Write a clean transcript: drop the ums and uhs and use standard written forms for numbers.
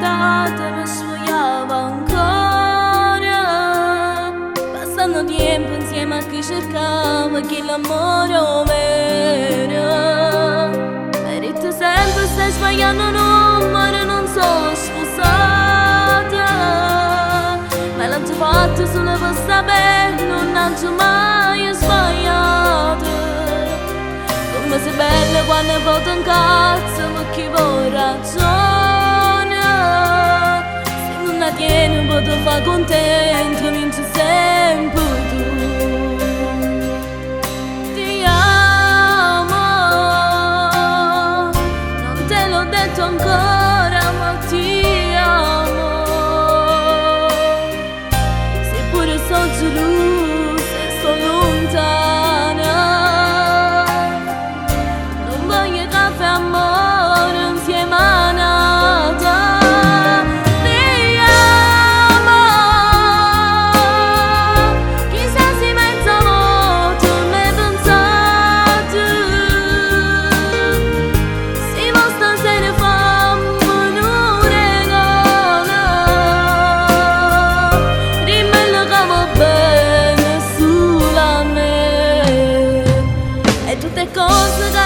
guardate mi sfogliava ancora, passando tempo insieme a chi cercava che l'amore vero. Merito sempre stai sbagliando numero, non so sposata, ma l'ho fatto solo per sapere, non ho mai sbagliato. Come sei bella quando voto un cazzo, ma chi vuoi ragione, se non la tieni un po' ti fa contento, vinci sempre tu. Ti amo, non te l'ho detto ancora, ma ti amo, seppure sono gelosa e sto lontana. Non voglio caffè amore insieme a nata. Ti amo, chissà se mezza volta mi hai pensato, se vuoi stasera fammi un regalo, dimmelo che va bene solo a me. E tutte cose che